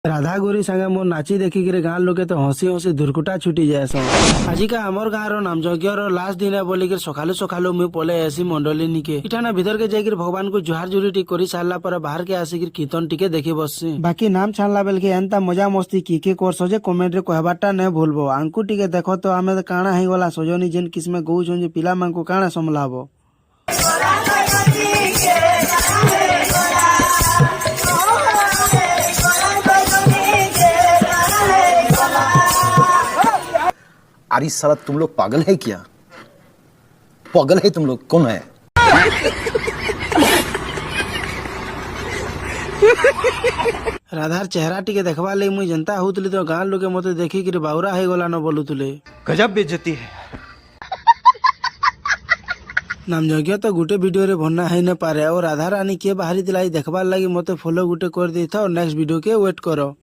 राधा गोरी संगे मोर नाची देखिक गाँव लोके तो हसी हसी धुरकुटा छुटी जाए। आजिका आमर गाँव नाम यज्ञ लास्ट दिन है बोलिक सकालू सकालू मुई पले आसी मंडली निके इठाना भीतर के जाकर भगवान को जुहार जुरी टी कर सारा पर बाहर के आसिक कीर्तन टिके देखी बससी। बाकी नाम छाड़ला बेल के एंता मजा मस्ती की करस जे कमेंट रे कहबाटा नहीं भूलबो। आंकु टिके देखो तो आमे काना ही गला सजनी जेन किसमें गौछन जे पिला मान को काना संभलाबो। अरे साला तुम लोग पागल है क्या? पागल है तुम लोग? कौन है? राधार चेहरा टिके देखवा ले मुई जनता होतली तो गाँव लोके मते देखी कि बाउरा है गला न बोलुतले। गजब बेइज्जती है। नाम यज्ञ तो गुटे वीडियो रे भरना है न पारे और राधा रानी के बाहरी दिलाई देखबार लगी मते फॉलो गुटे कर देता और नेक्स्ट वीडियो के वेट करो।